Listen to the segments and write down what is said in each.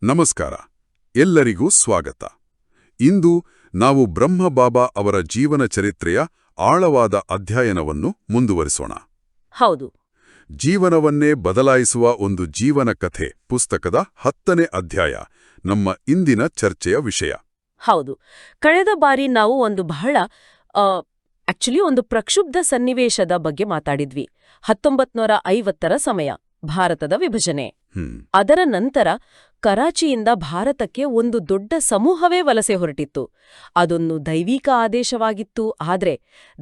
ನಮಸ್ಕಾರ. ಎಲ್ಲರಿಗೂ ಸ್ವಾಗತ. ಇಂದು ನಾವು ಬ್ರಹ್ಮಬಾಬಾ ಅವರ ಜೀವನ ಚರಿತ್ರೆಯ ಆಳವಾದ ಅಧ್ಯಯನವನ್ನು ಮುಂದುವರಿಸೋಣ. ಹೌದು. ಜೀವನವನ್ನೇ ಬದಲಾಯಿಸುವ ಒಂದು ಜೀವನ ಕಥೆ ಪುಸ್ತಕದ 10ನೇ ಅಧ್ಯಾಯ ನಮ್ಮ ಇಂದಿನ ಚರ್ಚೆಯ ವಿಷಯ. ಹೌದು. ಕಳೆದ ಬಾರಿ ನಾವು ಒಂದು ಪ್ರಕ್ಷುಬ್ಧ ಸನ್ನಿವೇಶದ ಬಗ್ಗೆ ಮಾತಾಡಿದ್ವಿ. 1950ರ ಸಮಯ, ಭಾರತದ ವಿಭಜನೆ. ಅದರ ನಂತರ ಕರಾಚಿಯಿಂದ ಭಾರತಕ್ಕೆ ಒಂದು ದೊಡ್ಡ ಸಮೂಹವೇ ವಲಸೆ ಹೊರಟಿತ್ತು. ಅದೊಂದು ದೈವಿಕ ಆದೇಶವಾಗಿತ್ತು. ಆದ್ರೆ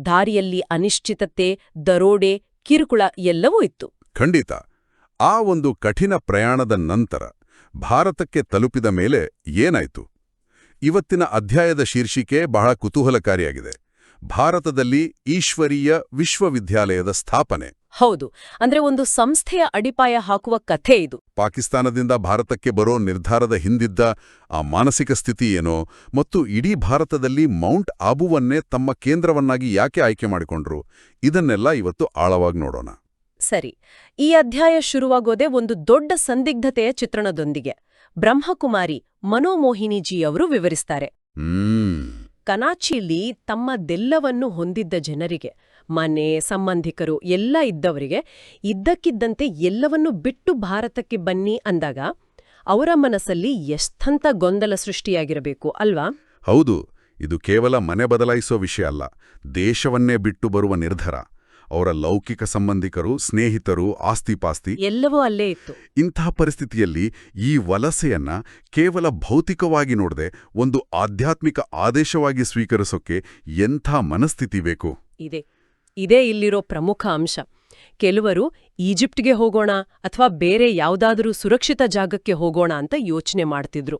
ದಾರಿಯಲ್ಲಿ ಅನಿಶ್ಚಿತತೆ, ದರೋಡೆ, ಕಿರುಕುಳ ಎಲ್ಲವೂ ಇತ್ತು. ಖಂಡಿತ. ಆ ಒಂದು ಕಠಿಣ ಪ್ರಯಾಣದ ನಂತರ ಭಾರತಕ್ಕೆ ತಲುಪಿದ ಮೇಲೆ ಏನಾಯ್ತು? ಇವತ್ತಿನ ಅಧ್ಯಾಯದ ಶೀರ್ಷಿಕೆ ಬಹಳ ಕುತೂಹಲಕಾರಿಯಾಗಿದೆ. ಭಾರತದಲ್ಲಿ ಈಶ್ವರೀಯ ವಿಶ್ವವಿದ್ಯಾಲಯದ ಸ್ಥಾಪನೆ. ಹೌದು. ಅಂದ್ರೆ ಒಂದು ಸಂಸ್ಥೆಯ ಅಡಿಪಾಯ ಹಾಕುವ ಕಥೆ ಇದು. ಪಾಕಿಸ್ತಾನದಿಂದ ಭಾರತಕ್ಕೆ ಬರೋ ನಿರ್ಧಾರದ ಹಿಂದಿದ್ದ ಆ ಮಾನಸಿಕ ಸ್ಥಿತಿ ಏನೋ, ಮತ್ತು ಇಡೀ ಭಾರತದಲ್ಲಿ ಮೌಂಟ್ ಆಬುವನ್ನೇ ತಮ್ಮ ಕೇಂದ್ರವನ್ನಾಗಿ ಯಾಕೆ ಆಯ್ಕೆ ಮಾಡಿಕೊಂಡ್ರು, ಇದನ್ನೆಲ್ಲ ಇವತ್ತು ಆಳವಾಗಿ ನೋಡೋಣ. ಸರಿ. ಈ ಅಧ್ಯಾಯ ಶುರುವಾಗೋದೇ ಒಂದು ದೊಡ್ಡ ಸಂದಿಗ್ಧತೆಯ ಚಿತ್ರಣದೊಂದಿಗೆ. ಬ್ರಹ್ಮಕುಮಾರಿ ಮನೋಮೋಹಿನಿಜಿಯವರು ವಿವರಿಸ್ತಾರೆ. ಕರಾಚಿಯಲ್ಲಿ ತಮ್ಮದೆಲ್ಲವನ್ನೂ ಹೊಂದಿದ್ದ ಜನರಿಗೆ, ಮನೆ, ಸಂಬಂಧಿಕರು ಎಲ್ಲ ಇದ್ದವರಿಗೆ ಇದ್ದಕ್ಕಿದ್ದಂತೆ ಎಲ್ಲವನ್ನೂ ಬಿಟ್ಟು ಭಾರತಕ್ಕೆ ಬನ್ನಿ ಅಂದಾಗ ಅವರ ಮನಸ್ಸಲ್ಲಿ ಎಷ್ಟಂತ ಗೊಂದಲ ಸೃಷ್ಟಿಯಾಗಿರಬೇಕು ಅಲ್ವಾ? ಹೌದು. ಇದು ಕೇವಲ ಮನೆ ಬದಲಾಯಿಸೋ ವಿಷಯ ಅಲ್ಲ, ದೇಶವನ್ನೇ ಬಿಟ್ಟು ಬರುವ ನಿರ್ಧಾರ. ಅವರ ಲೌಕಿಕ ಸಂಬಂಧಿಕರು, ಸ್ನೇಹಿತರು, ಆಸ್ತಿಪಾಸ್ತಿ ಎಲ್ಲವೂ ಅಲ್ಲೇ ಇತ್ತು. ಇಂತಹ ಪರಿಸ್ಥಿತಿಯಲ್ಲಿ ಈ ವಲಸೆಯನ್ನ ಕೇವಲ ಭೌತಿಕವಾಗಿ ನೋಡದೆ ಒಂದು ಆಧ್ಯಾತ್ಮಿಕ ಆದೇಶವಾಗಿ ಸ್ವೀಕರಿಸೋಕೆ ಎಂಥ ಮನಸ್ಥಿತಿ ಬೇಕು? ಇದೇ ಇಲ್ಲಿರೋ ಪ್ರಮುಖ ಅಂಶ. ಕೆಲವರು ಈಜಿಪ್ಟ್ಗೆ ಹೋಗೋಣ ಅಥವಾ ಬೇರೆ ಯಾವುದಾದರೂ ಸುರಕ್ಷಿತ ಜಾಗಕ್ಕೆ ಹೋಗೋಣ ಅಂತ ಯೋಚನೆ ಮಾಡ್ತಿದ್ರು.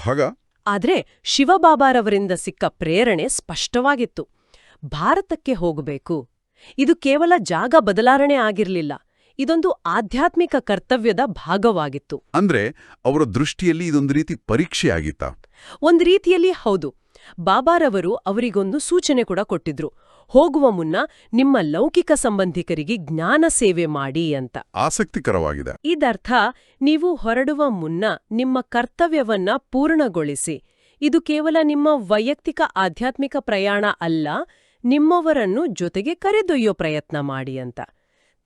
ಹಾಗ? ಆದ್ರೆ ಶಿವಬಾಬಾರವರಿಂದ ಸಿಕ್ಕ ಪ್ರೇರಣೆ ಸ್ಪಷ್ಟವಾಗಿತ್ತು. ಭಾರತಕ್ಕೆ ಹೋಗಬೇಕು. ಇದು ಕೇವಲ ಜಾಗ ಬದಲಾವಣೆ ಆಗಿರಲಿಲ್ಲ, ಇದೊಂದು ಆಧ್ಯಾತ್ಮಿಕ ಕರ್ತವ್ಯದ ಭಾಗವಾಗಿತ್ತು. ಅಂದ್ರೆ ಅವರ ದೃಷ್ಟಿಯಲ್ಲಿ ಇದೊಂದು ರೀತಿ ಪರೀಕ್ಷೆಯಾಗಿತ್ತ? ಒಂದು ರೀತಿಯಲ್ಲಿ ಹೌದು. ಬಾಬಾರವರು ಅವರಿಗೊಂದು ಸೂಚನೆ ಕೂಡ ಕೊಟ್ಟಿದ್ರು. ಹೋಗುವ ಮುನ್ನ ನಿಮ್ಮ ಲೌಕಿಕ ಸಂಬಂಧಿಕರಿಗೆ ಜ್ಞಾನ ಸೇವೆ ಮಾಡಿ ಅಂತ. ಆಸಕ್ತಿಕರವಾಗಿದೆ. ಇದರ್ಥ ನೀವು ಹೊರಡುವ ಮುನ್ನ ನಿಮ್ಮ ಕರ್ತವ್ಯವನ್ನ ಪೂರ್ಣಗೊಳಿಸಿ. ಇದು ಕೇವಲ ನಿಮ್ಮ ವೈಯಕ್ತಿಕ ಆಧ್ಯಾತ್ಮಿಕ ಪ್ರಯಾಣ ಅಲ್ಲ, ನಿಮ್ಮವರನ್ನು ಜೊತೆಗೆ ಕರೆದೊಯ್ಯೋ ಪ್ರಯತ್ನ ಮಾಡಿ ಅಂತ.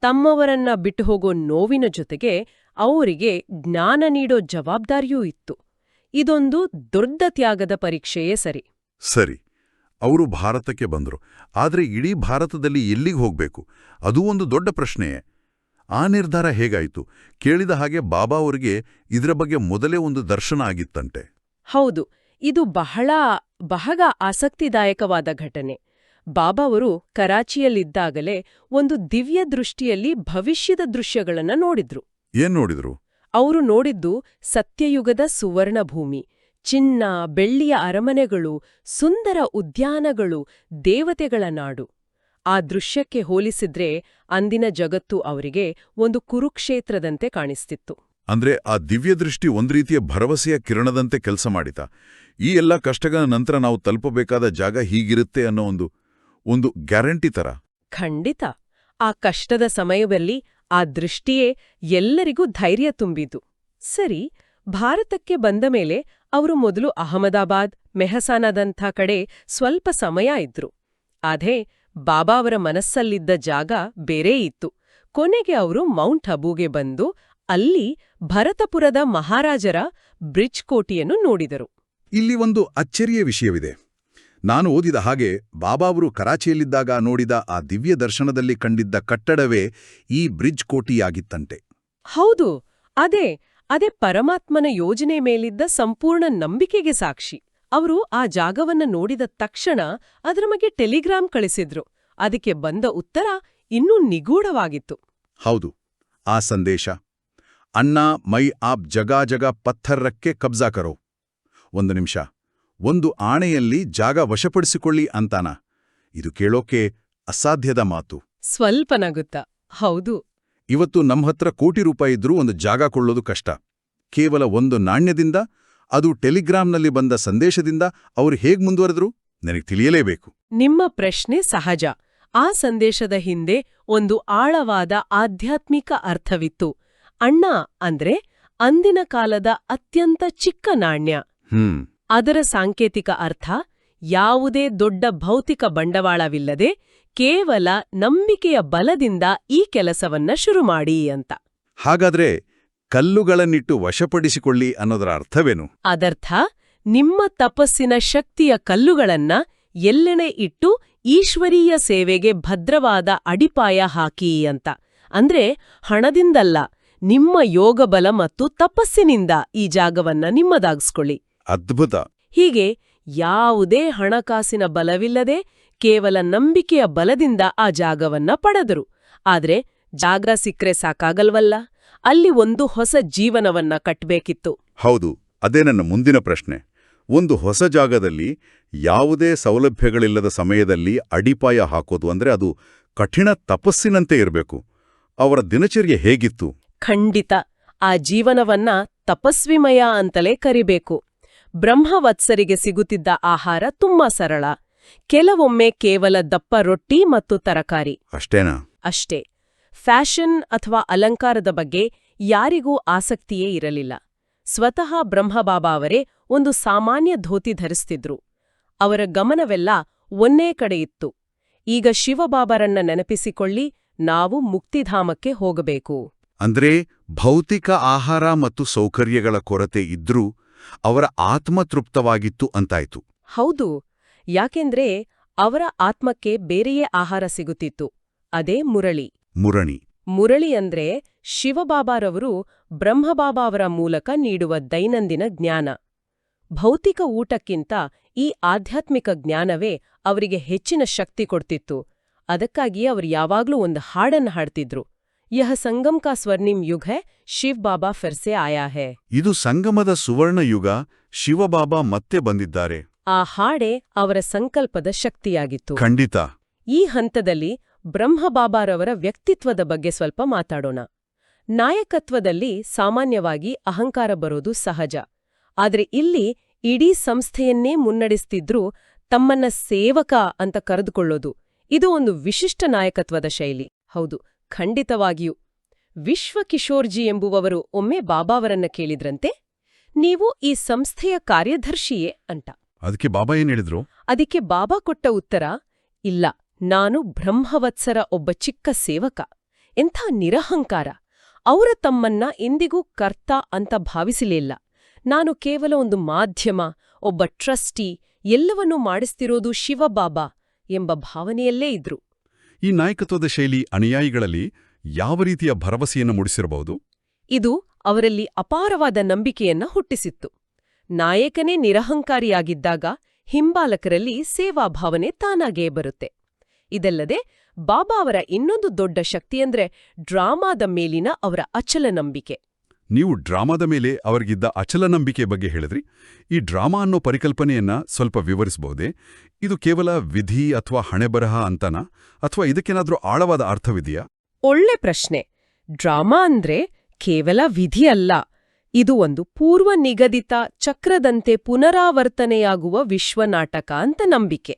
ತಮ್ಮವರನ್ನ ಬಿಟ್ಟು ಹೋಗೋ ನೋವಿನ ಜೊತೆಗೆ ಅವರಿಗೆ ಜ್ಞಾನ ನೀಡೋ ಜವಾಬ್ದಾರಿಯೂ ಇತ್ತು. ಇದೊಂದು ದೊಡ್ಡ ತ್ಯಾಗದ ಪರೀಕ್ಷೆಯೇ ಸರಿ. ಅವರು ಭಾರತಕ್ಕೆ ಬಂದರು. ಆದ್ರೆ ಇಡೀ ಭಾರತದಲ್ಲಿ ಎಲ್ಲಿಗೆ ಹೋಗ್ಬೇಕು? ಅದೂ ಒಂದು ದೊಡ್ಡ ಪ್ರಶ್ನೆಯೇ. ಆ ನಿರ್ಧಾರ ಹೇಗಾಯಿತು? ಕೇಳಿದ ಹಾಗೆ ಬಾಬಾ ಅವರಿಗೆ ಇದರ ಬಗ್ಗೆ ಮೊದಲೇ ಒಂದು ದರ್ಶನ ಆಗಿತ್ತಂತೆ. ಹೌದು. ಇದು ಬಹಳ ಆಸಕ್ತಿದಾಯಕವಾದ ಘಟನೆ. ಬಾಬಾವರು ಕರಾಚಿಯಲ್ಲಿದ್ದಾಗಲೇ ಒಂದು ದಿವ್ಯ ದೃಷ್ಟಿಯಲ್ಲಿ ಭವಿಷ್ಯದ ದೃಶ್ಯಗಳನ್ನ ನೋಡಿದ್ರು. ಏನ್ ನೋಡಿದ್ರು? ಅವರು ನೋಡಿದ್ದು ಸತ್ಯಯುಗದ ಸುವರ್ಣ ಭೂಮಿ, ಚಿನ್ನ, ಬೆಳ್ಳಿಯ ಅರಮನೆಗಳು, ಸುಂದರ ಉದ್ಯಾನಗಳು, ದೇವತೆಗಳ ನಾಡು. ಆ ದೃಶ್ಯಕ್ಕೆ ಹೋಲಿಸಿದ್ರೆ ಅಂದಿನ ಜಗತ್ತು ಅವರಿಗೆ ಒಂದು ಕುರುಕ್ಷೇತ್ರದಂತೆ ಕಾಣಿಸ್ತಿತ್ತು. ಅಂದ್ರೆ ಆ ದಿವ್ಯ ದೃಷ್ಟಿ ಒಂದ್ ರೀತಿಯ ಭರವಸೆಯ ಕಿರಣದಂತೆ ಕೆಲಸ ಮಾಡಿತ. ಈ ಎಲ್ಲ ಕಷ್ಟಗಳ ನಂತರ ನಾವು ತಲುಪಬೇಕಾದ ಜಾಗ ಹೀಗಿರುತ್ತೆ ಅನ್ನೋ ಒಂದು ಗ್ಯಾರಂಟಿ ತರ. ಖಂಡಿತ. ಆ ಕಷ್ಟದ ಸಮಯದಲ್ಲಿ ಆ ದೃಷ್ಟಿಯೇ ಎಲ್ಲರಿಗೂ ಧೈರ್ಯ ತುಂಬಿತು. ಸರಿ, ಭಾರತಕ್ಕೆ ಬಂದ ಮೇಲೆ ಅವರು ಮೊದಲು ಅಹಮದಾಬಾದ್, ಮೆಹಸಾನದಂಥ ಕಡೆ ಸ್ವಲ್ಪ ಸಮಯ ಇದ್ರು. ಆದ್ರೆ ಬಾಬಾ ಅವರ ಮನಸ್ಸಲ್ಲಿದ್ದ ಜಾಗ ಬೇರೇ ಇತ್ತು. ಕೊನೆಗೆ ಅವರು ಮೌಂಟ್ ಅಬೂಗೆ ಬಂದು ಅಲ್ಲಿ ಭರತಪುರದ ಮಹಾರಾಜರ ಬ್ರಿಡ್ಜ್ ಕೋಟೆಯನ್ನು ನೋಡಿದರು. ಇಲ್ಲಿ ಒಂದು ಅಚ್ಚರಿಯ ವಿಷಯವಿದೆ. ನಾನು ಓದಿದ ಹಾಗೆ ಬಾಬಾ ಅವರು ಕರಾಚಿಯಲ್ಲಿದ್ದಾಗ ನೋಡಿದ ಆ ದಿವ್ಯ ದರ್ಶನದಲ್ಲಿ ಕಂಡಿದ್ದ ಕಟ್ಟಡವೇ ಈ ಬ್ರಿಡ್ಜ್ ಕೋಟೆಯಾಗಿತ್ತಂತೆ. ಹೌದು. ಅದೇ ಪರಮಾತ್ಮನ ಯೋಜನೆ ಮೇಲಿದ್ದ ಸಂಪೂರ್ಣ ನಂಬಿಕೆಗೆ ಸಾಕ್ಷಿ. ಅವರು ಆ ಜಾಗವನ್ನ ನೋಡಿದ ತಕ್ಷಣ ಅದರ ಬಗ್ಗೆ ಟೆಲಿಗ್ರಾಮ್ ಕಳಿಸಿದ್ರು. ಅದಕ್ಕೆ ಬಂದ ಉತ್ತರ ಇನ್ನೂ ನಿಗೂಢವಾಗಿತ್ತು. ಹೌದು, ಆ ಸಂದೇಶ, ಅಣ್ಣಾ ಮೈ ಆಪ್ ಜಗಾ ಜಗಾ ಪತ್ಥರ್ ರಕ್ಕೆ ಕಬ್ಜಾ ಕರೋ. ಒಂದು ನಿಮಿಷ, ಒಂದು ಆಣೆಯಲ್ಲಿ ಜಾಗ ವಶಪಡಿಸಿಕೊಳ್ಳಿ ಅಂತಾನ. ಇದು ಕೇಳೋಕೆ ಅಸಾಧ್ಯದ ಮಾತು. ಸ್ವಲ್ಪ ನಗುತ್ತಾ. ಹೌದು. ಇವತ್ತು ನಮ್ಹತ್ರ ಕೋಟಿ ರೂಪಾಯಿ ಇದ್ರೂ ಒಂದು ಜಾಗ ಕೊಳ್ಳೋದು ಕಷ್ಟ. ಕೇವಲ ಒಂದು ನಾಣ್ಯದಿಂದ, ಅದು ಟೆಲಿಗ್ರಾಮ್ನಲ್ಲಿ ಬಂದ ಸಂದೇಶದಿಂದ ಅವರು ಹೇಗ್ ಮುಂದುವರೆದ್ರು ನನಗೆ ತಿಳಿಯಲೇಬೇಕು. ನಿಮ್ಮ ಪ್ರಶ್ನೆ ಸಹಜ. ಆ ಸಂದೇಶದ ಹಿಂದೆ ಒಂದು ಆಳವಾದ ಆಧ್ಯಾತ್ಮಿಕ ಅರ್ಥವಿತ್ತು. ಅಣ್ಣ ಅಂದ್ರೆ ಅಂದಿನ ಕಾಲದ ಅತ್ಯಂತ ಚಿಕ್ಕ ನಾಣ್ಯ. ಹ್ಮ್ ಅದರ ಸಾಂಕೇತಿಕ ಅರ್ಥ ಯಾವುದೇ ದೊಡ್ಡ ಭೌತಿಕ ಬಂಡವಾಳವಿಲ್ಲದೆ ಕೇವಲ ನಂಬಿಕೆಯ ಬಲದಿಂದ ಈ ಕೆಲಸವನ್ನ ಶುರುಮಾಡಿ ಅಂತ. ಹಾಗಾದ್ರೆ ಕಲ್ಲುಗಳನ್ನಿಟ್ಟು ವಶಪಡಿಸಿಕೊಳ್ಳಿ ಅನ್ನೋದರ ಅರ್ಥವೇನು? ಅದರ್ಥ ನಿಮ್ಮ ತಪಸ್ಸಿನ ಶಕ್ತಿಯ ಕಲ್ಲುಗಳನ್ನ ಎಲ್ಲೆಡೆ ಇಟ್ಟು ಈಶ್ವರೀಯ ಸೇವೆಗೆ ಭದ್ರವಾದ ಅಡಿಪಾಯ ಹಾಕಿ ಅಂತ. ಅಂದ್ರೆ ಹಣದಿಂದಲ್ಲ, ನಿಮ್ಮ ಯೋಗಬಲ ಮತ್ತು ತಪಸ್ಸಿನಿಂದ ಈ ಜಾಗವನ್ನ ನಿಮ್ಮದಾಗಿಸ್ಕೊಳ್ಳಿ. ಅದ್ಭುತ. ಹೀಗೆ ಯಾವುದೇ ಹಣಕಾಸಿನ ಬಲವಿಲ್ಲದೆ ಕೇವಲ ನಂಬಿಕೆಯ ಬಲದಿಂದ ಆ ಜಾಗವನ್ನ ಪಡೆದರು. ಆದ್ರೆ ಜಾಗ ಸಿಕ್ರೆ ಸಾಕಾಗಲ್ವಲ್ಲ, ಅಲ್ಲಿ ಒಂದು ಹೊಸ ಜೀವನವನ್ನ ಕಟ್ಬೇಕಿತ್ತು. ಹೌದು, ಅದೇ ನನ್ನ ಮುಂದಿನ ಪ್ರಶ್ನೆ. ಒಂದು ಹೊಸ ಜಾಗದಲ್ಲಿ ಯಾವುದೇ ಸೌಲಭ್ಯಗಳಿಲ್ಲದ ಸಮಯದಲ್ಲಿ ಅಡಿಪಾಯ ಹಾಕೋದು ಅಂದ್ರೆ ಅದು ಕಠಿಣ ತಪಸ್ಸಿನಂತೆ ಇರಬೇಕು. ಅವರ ದಿನಚರ್ಯೆ ಹೇಗಿತ್ತು? ಖಂಡಿತ ಆ ಜೀವನವನ್ನ ತಪಸ್ವಿಮಯ ಅಂತಲೇ ಕರಿಬೇಕು. ಬ್ರಹ್ಮವತ್ಸರಿಗೆ ಸಿಗುತ್ತಿದ್ದ ಆಹಾರ ತುಂಬಾ ಸರಳ. ಕೆಲವೊಮ್ಮೆ ಕೇವಲ ದಪ್ಪ ರೊಟ್ಟಿ ಮತ್ತು ತರಕಾರಿ ಅಷ್ಟೇನಾ? ಅಷ್ಟೇ. ಫ್ಯಾಷನ್ ಅಥವಾ ಅಲಂಕಾರದ ಬಗ್ಗೆ ಯಾರಿಗೂ ಆಸಕ್ತಿಯೇ ಇರಲಿಲ್ಲ. ಸ್ವತಃ ಬ್ರಹ್ಮಬಾಬಾ ಅವರೇ ಒಂದು ಸಾಮಾನ್ಯ ಧೋತಿ ಧರಿಸ್ತಿದ್ರು. ಅವರ ಗಮನವೆಲ್ಲ ಒಂದೇ ಕಡೆ ಇತ್ತು. ಈಗ ಶಿವಬಾಬಾರನ್ನ ನೆನಪಿಸಿಕೊಳ್ಳಿ, ನಾವು ಮುಕ್ತಿಧಾಮಕ್ಕೆ ಹೋಗಬೇಕು. ಅಂದ್ರೆ ಭೌತಿಕ ಆಹಾರ ಮತ್ತು ಸೌಕರ್ಯಗಳ ಕೊರತೆ ಇದ್ರೂ ಅವರ ಆತ್ಮ ತೃಪ್ತವಾಗಿತ್ತು ಅಂತಾಯ್ತು. ಹೌದು, ಯಾಕೆಂದ್ರೆ ಅವರ ಆತ್ಮಕ್ಕೆ ಬೇರೆಯೇ ಆಹಾರ ಸಿಗುತ್ತಿತ್ತು. ಅದೇ ಮುರಳಿ. ಮುರಳಿ ಅಂದ್ರೆ ಶಿವಬಾಬಾರವರು ಬ್ರಹ್ಮಬಾಬಾ ಅವರ ಮೂಲಕ ನೀಡುವ ದೈನಂದಿನ ಜ್ಞಾನ. ಭೌತಿಕ ಊಟಕ್ಕಿಂತ ಈ ಆಧ್ಯಾತ್ಮಿಕ ಜ್ಞಾನವೇ ಅವರಿಗೆ ಹೆಚ್ಚಿನ ಶಕ್ತಿ ಕೊಡ್ತಿತ್ತು. ಅದಕ್ಕಾಗಿ ಅವರು ಯಾವಾಗ್ಲೂ ಒಂದು ಹಾಡನ್ನ ಹಾಡ್ತಿದ್ರು. ಯಹ ಸಂಗಮ್ ಕಾ ಸ್ವರ್ಣಿಮ್ ಯುಗ್ ಹೈ, ಶಿವ್ ಬಾಬಾ ಫಿರ್ಸೆ ಆಯಾ ಹೈ. ಇದು ಸಂಗಮದ ಸುವರ್ಣ ಯುಗ, ಶಿವಬಾಬಾ ಮತ್ತೆ ಬಂದಿದ್ದಾರೆ. ಆ ಹಾಡೇ ಅವರ ಸಂಕಲ್ಪದ ಶಕ್ತಿಯಾಗಿತ್ತು. ಖಂಡಿತ. ಈ ಹಂತದಲ್ಲಿ ಬ್ರಹ್ಮಬಾಬಾರವರ ವ್ಯಕ್ತಿತ್ವದ ಬಗ್ಗೆ ಸ್ವಲ್ಪ ಮಾತಾಡೋಣ. ನಾಯಕತ್ವದಲ್ಲಿ ಸಾಮಾನ್ಯವಾಗಿ ಅಹಂಕಾರ ಬರೋದು ಸಹಜ. ಆದ್ರೆ ಇಲ್ಲಿ ಇಡೀ ಸಂಸ್ಥೆಯನ್ನೇ ಮುನ್ನಡೆಸ್ತಿದ್ರೂ ತಮ್ಮನ್ನ ಸೇವಕ ಅಂತ ಕರೆದುಕೊಳ್ಳೋದು, ಇದು ಒಂದು ವಿಶಿಷ್ಟ ನಾಯಕತ್ವದ ಶೈಲಿ. ಹೌದು, ಖಂಡಿತವಾಗಿಯೂ. ವಿಶ್ವಕಿಶೋರ್ಜಿ ಎಂಬುವವರು ಒಮ್ಮೆ ಬಾಬಾವರನ್ನ ಕೇಳಿದ್ರಂತೆ, ನೀವು ಈ ಸಂಸ್ಥೆಯ ಕಾರ್ಯದರ್ಶಿಯೇ ಅಂತ. ಅದಕ್ಕೆ ಬಾಬಾ ಏನ್ ಹೇಳಿದ್ರು? ಅದಕ್ಕೆ ಬಾಬಾ ಕೊಟ್ಟ ಉತ್ತರ, ಇಲ್ಲ, ನಾನು ಬ್ರಹ್ಮವತ್ಸರ ಒಬ್ಬ ಚಿಕ್ಕ ಸೇವಕ. ಎಂಥ ನಿರಹಂಕಾರ! ಅವರ ತಮ್ಮನ್ನ ಎಂದಿಗೂ ಕರ್ತ ಅಂತ ಭಾವಿಸಲಿಲ್ಲ. ನಾನು ಕೇವಲ ಒಂದು ಮಾಧ್ಯಮ, ಒಬ್ಬ ಟ್ರಸ್ಟಿ, ಎಲ್ಲವನ್ನೂ ಮಾಡಿಸ್ತಿರೋದು ಶಿವಬಾಬಾ ಎಂಬ ಭಾವನೆಯಲ್ಲೇ ಇದ್ರು. ಈ ನಾಯಕತ್ವದ ಶೈಲಿ ಅನುಯಾಯಿಗಳಲ್ಲಿ ಯಾವ ರೀತಿಯ ಭರವಸೆಯನ್ನು ಮೂಡಿಸಿರಬಹುದು? ಇದು ಅವರಲ್ಲಿ ಅಪಾರವಾದ ನಂಬಿಕೆಯನ್ನ ಹುಟ್ಟಿಸಿತ್ತು. ನಾಯಕನೇ ನಿರಹಂಕಾರಿಯಾಗಿದ್ದಾಗ ಹಿಂಬಾಲಕರಲ್ಲಿ ಸೇವಾಭಾವನೆ ತಾನಾಗೇ ಬರುತ್ತೆ. ಇದಲ್ಲದೆ ಬಾಬಾ ಅವರ ಇನ್ನೊಂದು ದೊಡ್ಡ ಶಕ್ತಿಯಂದ್ರೆ ಡ್ರಾಮಾದ ಮೇಲಿನ ಅವರ ಅಚಲ ನಂಬಿಕೆ. ನೀವು ಡ್ರಾಮಾದ ಮೇಲೆ ಅವರಿಗಿದ್ದ ಅಚಲ ನಂಬಿಕೆ ಬಗ್ಗೆ ಹೇಳಿದ್ರಿ. ಈ ಡ್ರಾಮಾ ಅನ್ನೋ ಪರಿಕಲ್ಪನೆಯನ್ನ ಸ್ವಲ್ಪ ವಿವರಿಸಬಹುದೇ? ಇದು ಕೇವಲ ವಿಧಿ ಅಥವಾ ಹಣೆಬರಹ ಅಂತನಾ, ಅಥವಾ ಇದಕ್ಕೇನಾದ್ರೂ ಆಳವಾದ ಅರ್ಥವಿದೆಯಾ? ಒಳ್ಳೆ ಪ್ರಶ್ನೆ. ಡ್ರಾಮಾ ಅಂದ್ರೆ ಕೇವಲ ವಿಧಿ ಅಲ್ಲ. ಇದು ಒಂದು ಪೂರ್ವ ನಿಗದಿತ ಚಕ್ರದಂತೆ ಪುನರಾವರ್ತನೆಯಾಗುವ ವಿಶ್ವನಾಟಕ ಅಂತ ನಂಬಿಕೆ.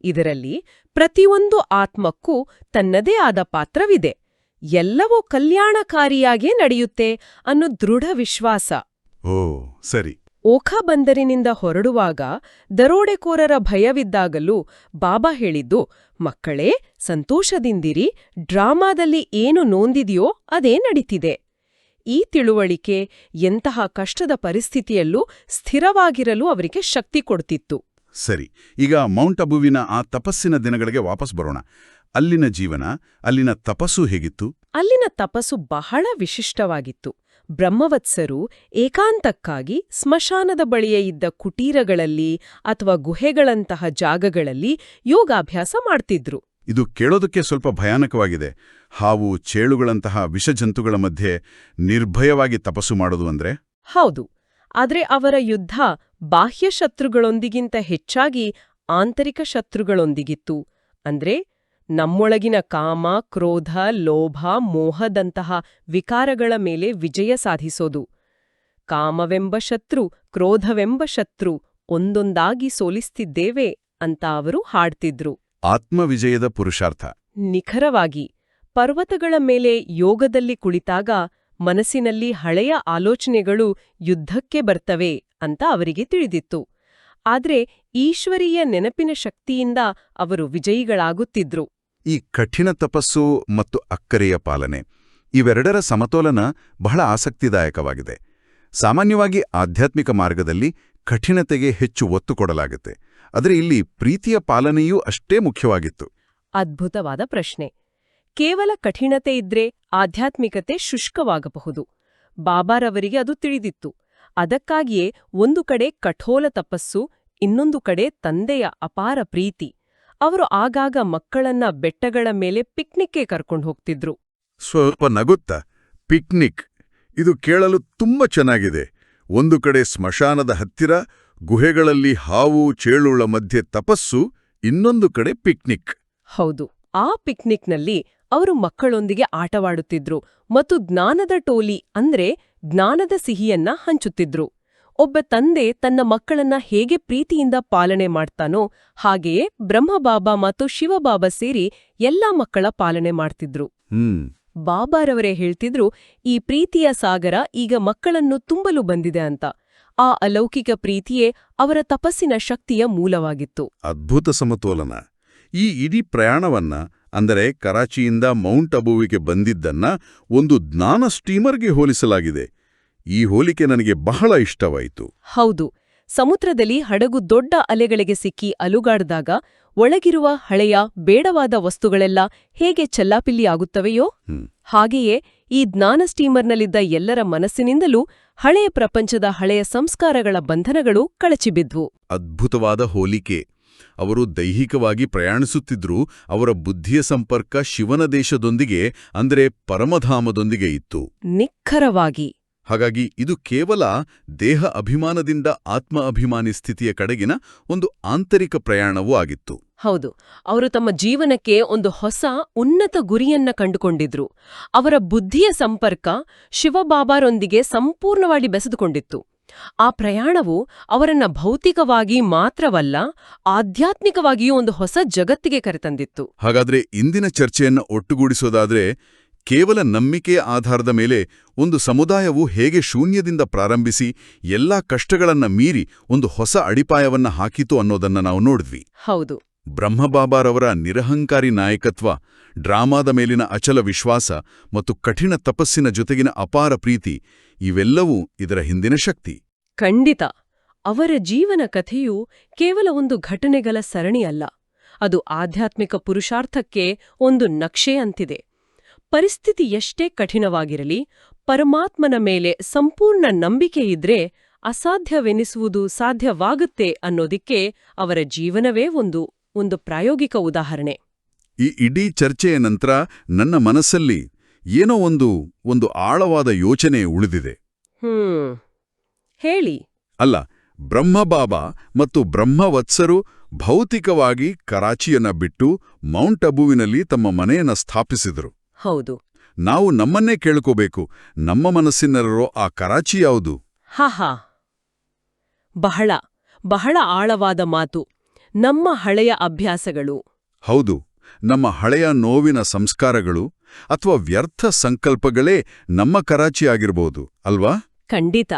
ಇದರಲ್ಲಿ ಪ್ರತಿಯೊಂದು ಆತ್ಮಕ್ಕೂ ತನ್ನದೇ ಆದ ಪಾತ್ರವಿದೆ. ಎಲ್ಲವೂ ಕಲ್ಯಾಣಕಾರಿಯಾಗೇ ನಡೆಯುತ್ತೆ ಅನ್ನೋ ದೃಢ ವಿಶ್ವಾಸ. ಓ ಸರಿ. ಓಖಾ ಬಂದರಿನಿಂದ ಹೊರಡುವಾಗ ದರೋಡೆಕೋರರ ಭಯವಿದ್ದಾಗಲೂ ಬಾಬಾ ಹೇಳಿದ್ದು, ಮಕ್ಕಳೇ, ಸಂತೋಷದಿಂದಿರಿ, ಡ್ರಾಮಾದಲ್ಲಿ ಏನು ನೋಂದಿದೆಯೋ ಅದೇ ನಡೀತಿದೆ. ಈ ತಿಳುವಳಿಕೆ ಎಂತಹ ಕಷ್ಟದ ಪರಿಸ್ಥಿತಿಯಲ್ಲೂ ಸ್ಥಿರವಾಗಿರಲು ಅವರಿಗೆ ಶಕ್ತಿ ಕೊಡ್ತಿತ್ತು. ಸರಿ, ಈಗ ಮೌಂಟ್ ಅಬುವಿನ ಆ ತಪಸ್ಸಿನ ದಿನಗಳಿಗೆ ವಾಪಸ್ ಬರೋಣ. ಅಲ್ಲಿನ ಜೀವನ, ಅಲ್ಲಿನ ತಪಸ್ಸು ಹೇಗಿತ್ತು? ಅಲ್ಲಿನ ತಪಸ್ಸು ಬಹಳ ವಿಶಿಷ್ಟವಾಗಿತ್ತು. ಬ್ರಹ್ಮವತ್ಸರು ಏಕಾಂತಕ್ಕಾಗಿ ಸ್ಮಶಾನದ ಬಳಿಯೇ ಇದ್ದ ಕುಟೀರಗಳಲ್ಲಿ ಅಥವಾ ಗುಹೆಗಳಂತಹ ಜಾಗಗಳಲ್ಲಿ ಯೋಗಾಭ್ಯಾಸ ಮಾಡ್ತಿದ್ರು. ಇದು ಕೇಳೋದಕ್ಕೆ ಸ್ವಲ್ಪ ಭಯಾನಕವಾಗಿದೆ. ಹಾವು, ಚೇಳುಗಳಂತಹ ವಿಷಜಂತುಗಳ ಮಧ್ಯೆ ನಿರ್ಭಯವಾಗಿ ತಪಸ್ಸು ಮಾಡೋದು ಅಂದ್ರೆ? ಹೌದು, ಆದ್ರೆ ಅವರ ಯುದ್ಧ ಬಾಹ್ಯ ಶತ್ರುಗಳೊಂದಿಗಿಂತ ಹೆಚ್ಚಾಗಿ ಆಂತರಿಕ ಶತ್ರುಗಳೊಂದಿಗಿತ್ತು. ಅಂದ್ರೆ ನಮ್ಮೊಳಗಿನ ಕಾಮ, ಕ್ರೋಧ, ಲೋಭ, ಮೋಹದಂತಹ ವಿಕಾರಗಳ ಮೇಲೆ ವಿಜಯ ಸಾಧಿಸೋದು. ಕಾಮವೆಂಬ ಶತ್ರು, ಕ್ರೋಧವೆಂಬ ಶತ್ರು ಒಂದೊಂದಾಗಿ ಸೋಲಿಸ್ತಿದ್ದೇವೆ ಅಂತ ಅವರು ಹಾಡ್ತಿದ್ರು. ಆತ್ಮವಿಜಯದ ಪುರುಷಾರ್ಥ. ನಿಖರವಾಗಿ. ಪರ್ವತಗಳ ಮೇಲೆ ಯೋಗದಲ್ಲಿ ಕುಳಿತಾಗ ಮನಸ್ಸಿನಲ್ಲಿ ಹಳೆಯ ಆಲೋಚನೆಗಳು ಯುದ್ಧಕ್ಕೆ ಬರ್ತವೆ ಅಂತ ಅವರಿಗೆ ತಿಳಿದಿತ್ತು. ಆದ್ರೆ ಈಶ್ವರೀಯ ನೆನಪಿನ ಶಕ್ತಿಯಿಂದ ಅವರು ವಿಜಯಿಗಳಾಗುತ್ತಿದ್ರು. ಈ ಕಠಿಣ ತಪಸ್ಸು ಮತ್ತು ಅಕ್ಕರೆಯ ಪಾಲನೆ ಇವೆರಡರ ಸಮತೋಲನ ಬಹಳ ಆಸಕ್ತಿದಾಯಕವಾಗಿದೆ. ಸಾಮಾನ್ಯವಾಗಿ ಆಧ್ಯಾತ್ಮಿಕ ಮಾರ್ಗದಲ್ಲಿ ಕಠಿಣತೆಗೆ ಹೆಚ್ಚು ಒತ್ತು ಕೊಡಲಾಗುತ್ತೆ. ಆದರೆ ಇಲ್ಲಿ ಪ್ರೀತಿಯ ಪಾಲನೆಯೂ ಅಷ್ಟೇ ಮುಖ್ಯವಾಗಿತ್ತು. ಅದ್ಭುತವಾದ ಪ್ರಶ್ನೆ. ಕೇವಲ ಕಠಿಣತೆ ಇದ್ರೆ ಆಧ್ಯಾತ್ಮಿಕತೆ ಶುಷ್ಕವಾಗಬಹುದು. ಬಾಬಾರವರಿಗೆ ಅದು ತಿಳಿದಿತ್ತು. ಅದಕ್ಕಾಗಿಯೇ ಒಂದು ಕಡೆ ಕಠೋರ ತಪಸ್ಸು, ಇನ್ನೊಂದು ಕಡೆ ತಂದೆಯ ಅಪಾರ ಪ್ರೀತಿ. ಅವರು ಆಗಾಗ ಮಕ್ಕಳನ್ನ ಬೆಟ್ಟಗಳ ಮೇಲೆ ಪಿಕ್ನಿಕ್ಗೆ ಕರ್ಕೊಂಡು ಹೋಗ್ತಿದ್ರು. ಸ್ವಲ್ಪ ನಗುತ್ತಾ, ಪಿಕ್ನಿಕ್ ಇದು ಕೇಳಲು ತುಂಬ ಚೆನ್ನಾಗಿದೆ. ಒಂದು ಕಡೆ ಸ್ಮಶಾನದ ಹತ್ತಿರ ಗುಹೆಗಳಲ್ಲಿ ಹಾವು ಚೇಳುಳ ಮಧ್ಯೆ ತಪಸ್ಸು, ಇನ್ನೊಂದು ಕಡೆ ಪಿಕ್ನಿಕ್. ಹೌದು, ಆ ಪಿಕ್ನಿಕ್ನಲ್ಲಿ ಅವರು ಮಕ್ಕಳೊಂದಿಗೆ ಆಟವಾಡುತ್ತಿದ್ರು ಮತ್ತು ಜ್ಞಾನದ ಟೋಲಿ ಅಂದ್ರೆ ಜ್ಞಾನದ ಸಿಹಿಯನ್ನ ಹಂಚುತ್ತಿದ್ರು. ಒಬ್ಬ ತಂದೆ ತನ್ನ ಮಕ್ಕಳನ್ನ ಹೇಗೆ ಪ್ರೀತಿಯಿಂದ ಪಾಲನೆ ಮಾಡ್ತಾನೋ ಹಾಗೆಯೇ ಬ್ರಹ್ಮಬಾಬಾ ಮತ್ತು ಶಿವಬಾಬಾ ಸೇರಿ ಎಲ್ಲಾ ಮಕ್ಕಳ ಪಾಲನೆ ಮಾಡ್ತಿದ್ರು. ಬಾಬಾರವರೇ ಹೇಳ್ತಿದ್ರು, ಈ ಪ್ರೀತಿಯ ಸಾಗರ ಈಗ ಮಕ್ಕಳನ್ನು ತುಂಬಲು ಬಂದಿದೆ ಅಂತ. ಆ ಅಲೌಕಿಕ ಪ್ರೀತಿಯೇ ಅವರ ತಪಸ್ಸಿನ ಶಕ್ತಿಯ ಮೂಲವಾಗಿತ್ತು. ಅದ್ಭುತ ಸಮತೋಲನ. ಈ ಇಡೀ ಪ್ರಯಾಣವನ್ನ, ಅಂದರೆ ಕರಾಚಿಯಿಂದ ಮೌಂಟ್ ಅಬುವಿಗೆ ಬಂದಿದ್ದನ್ನ ಒಂದು ಜ್ಞಾನ ಸ್ಟೀಮರ್ಗೆ ಹೋಲಿಸಲಾಗಿದೆ. ಈ ಹೋಲಿಕೆ ನನಗೆ ಬಹಳ ಇಷ್ಟವಾಯಿತು. ಹೌದು, ಸಮುದ್ರದಲ್ಲಿ ಹಡಗು ದೊಡ್ಡ ಅಲೆಗಳಿಗೆ ಸಿಕ್ಕಿ ಅಲುಗಾಡ್ದಾಗ ಒಳಗಿರುವ ಹಳೆಯ ಬೇಡವಾದ ವಸ್ತುಗಳೆಲ್ಲ ಹೇಗೆ ಚೆಲ್ಲಾಪಿಲ್ಲಿಯಾಗುತ್ತವೆಯೋ ಹಾಗೆಯೇ ಈ ಜ್ಞಾನ ಸ್ಟೀಮರ್ನಲ್ಲಿದ್ದ ಎಲ್ಲರ ಮನಸ್ಸಿನಿಂದಲೂ ಹಳೆಯ ಪ್ರಪಂಚದ ಹಳೆಯ ಸಂಸ್ಕಾರಗಳ ಬಂಧನಗಳು ಕಳಚಿಬಿದ್ವು. ಅದ್ಭುತವಾದ ಹೋಲಿಕೆ. ಅವರು ದೈಹಿಕವಾಗಿ ಪ್ರಯಾಣಿಸುತ್ತಿದ್ರೂ ಅವರ ಬುದ್ಧಿಯ ಸಂಪರ್ಕ ಶಿವನ ದೇಶದೊಂದಿಗೆ, ಅಂದರೆ ಪರಮಧಾಮದೊಂದಿಗೆ ಇತ್ತು. ನಿಖರವಾಗಿ. ಹಾಗಾಗಿ ಇದು ಕೇವಲ ದೇಹ ಅಭಿಮಾನದಿಂದ ಆತ್ಮ ಅಭಿಮಾನಿ ಸ್ಥಿತಿಯ ಕಡೆಗಿನ ಒಂದು ಆಂತರಿಕ ಪ್ರಯಾಣವೂ ಆಗಿತ್ತು. ಹೌದು, ಅವರು ತಮ್ಮ ಜೀವನಕ್ಕೆ ಒಂದು ಹೊಸ ಉನ್ನತ ಗುರಿಯನ್ನ ಕಂಡುಕೊಂಡಿದ್ರು. ಅವರ ಬುದ್ಧಿಯ ಸಂಪರ್ಕ ಶಿವಬಾಬಾರೊಂದಿಗೆ ಸಂಪೂರ್ಣವಾಗಿ ಬೆಸೆದುಕೊಂಡಿತ್ತು. ಆ ಪ್ರಯಾಣವು ಅವರನ್ನ ಭೌತಿಕವಾಗಿ ಮಾತ್ರವಲ್ಲ, ಆಧ್ಯಾತ್ಮಿಕವಾಗಿಯೂ ಒಂದು ಹೊಸ ಜಗತ್ತಿಗೆ ಕರೆತಂದಿತ್ತು. ಹಾಗಾದ್ರೆ ಇಂದಿನ ಚರ್ಚೆಯನ್ನು ಒಟ್ಟುಗೂಡಿಸೋದಾದ್ರೆ, ಕೇವಲ ನಂಬಿಕೆಯ ಆಧಾರದ ಮೇಲೆ ಒಂದು ಸಮುದಾಯವು ಹೇಗೆ ಶೂನ್ಯದಿಂದ ಪ್ರಾರಂಭಿಸಿ ಎಲ್ಲಾ ಕಷ್ಟಗಳನ್ನ ಮೀರಿ ಒಂದು ಹೊಸ ಅಡಿಪಾಯವನ್ನ ಹಾಕಿತು ಅನ್ನೋದನ್ನ ನಾವು ನೋಡಿದ್ವಿ. ಹೌದು, ಬ್ರಹ್ಮಬಾಬಾರವರ ನಿರಹಂಕಾರಿ ನಾಯಕತ್ವ, ಡ್ರಾಮಾದ ಮೇಲಿನ ಅಚಲ ವಿಶ್ವಾಸ ಮತ್ತು ಕಠಿಣ ತಪಸ್ಸಿನ ಜೊತೆಗಿನ ಅಪಾರ ಪ್ರೀತಿ ಇವೆಲ್ಲವೂ ಇದರ ಹಿಂದಿನ ಶಕ್ತಿ. ಖಂಡಿತ. ಅವರ ಜೀವನ ಕಥೆಯು ಕೇವಲ ಒಂದು ಘಟನೆಗಳ ಸರಣಿ ಅಲ್ಲ, ಅದು ಆಧ್ಯಾತ್ಮಿಕ ಪುರುಷಾರ್ಥಕ್ಕೆ ಒಂದು ನಕ್ಷೆ ಅಂತಿದೆ. ಪರಿಸ್ಥಿತಿ ಎಷ್ಟೇ ಕಠಿಣವಾಗಿರಲಿ, ಪರಮಾತ್ಮನ ಮೇಲೆ ಸಂಪೂರ್ಣ ನಂಬಿಕೆ ಇದ್ರೆ ಅಸಾಧ್ಯವೆನಿಸುವುದು ಸಾಧ್ಯವಾಗುತ್ತೆ ಅನ್ನೋದಿಕ್ಕೆ ಅವರ ಜೀವನವೇ ಒಂದು ಪ್ರಾಯೋಗಿಕ ಉದಾಹರಣೆ. ಈ ಇಡೀ ಚರ್ಚೆಯ ನಂತರ ನನ್ನ ಮನಸ್ಸಲ್ಲಿ ಏನೋ ಒಂದು ಆಳವಾದ ಯೋಚನೆ ಉಳಿದಿದೆ. ಹೇಳಿ. ಅಲ್ಲ, ಬ್ರಹ್ಮಬಾಬಾ ಮತ್ತು ಬ್ರಹ್ಮವತ್ಸರು ಭೌತಿಕವಾಗಿ ಕರಾಚಿಯನ್ನ ಬಿಟ್ಟು ಮೌಂಟ್ ಅಬುವಿನಲ್ಲಿ ತಮ್ಮ ಮನೆಯನ್ನ ಸ್ಥಾಪಿಸಿದರು. ಹೌದು. ನಾವು ನಮ್ಮನ್ನೇ ಕೇಳ್ಕೋಬೇಕು, ನಮ್ಮ ಮನಸ್ಸಿನಲ್ಲಿರೋ ಆ ಕರಾಚಿ ಯಾವುದು? ಹಾ, ಬಹಳ ಬಹಳ ಆಳವಾದ ಮಾತು. ನಮ್ಮ ಹಳೆಯ ಅಭ್ಯಾಸಗಳು. ಹೌದು, ನಮ್ಮ ಹಳೆಯ ನೋವಿನ ಸಂಸ್ಕಾರಗಳು ಅಥವಾ ವ್ಯರ್ಥ ಸಂಕಲ್ಪಗಳೇ ನಮ್ಮ ಕರಾಚಿ ಆಗಿರ್ಬೋದು ಅಲ್ವಾ? ಖಂಡಿತ.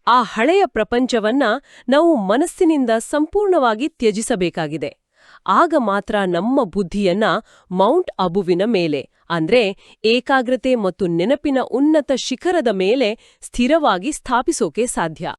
ಆ ಹಳೆಯ ಪ್ರಪಂಚವನ್ನ ನಾವು ಮನಸ್ಸಿನಿಂದ ಸಂಪೂರ್ಣವಾಗಿ ತ್ಯಜಿಸಬೇಕಾಗಿದೆ. ಆಗ ಮಾತ್ರ ನಮ್ಮ ಬುದ್ಧಿಯನ್ನ ಮೌಂಟ್ ಅಬುವಿನ ಮೇಲೆ, ಅಂದ್ರೆ ಏಕಾಗ್ರತೆ ಮತ್ತು ನೆನಪಿನ ಉನ್ನತ ಶಿಖರದ ಮೇಲೆ ಸ್ಥಿರವಾಗಿ ಸ್ಥಾಪಿಸೋಕೆ ಸಾಧ್ಯ.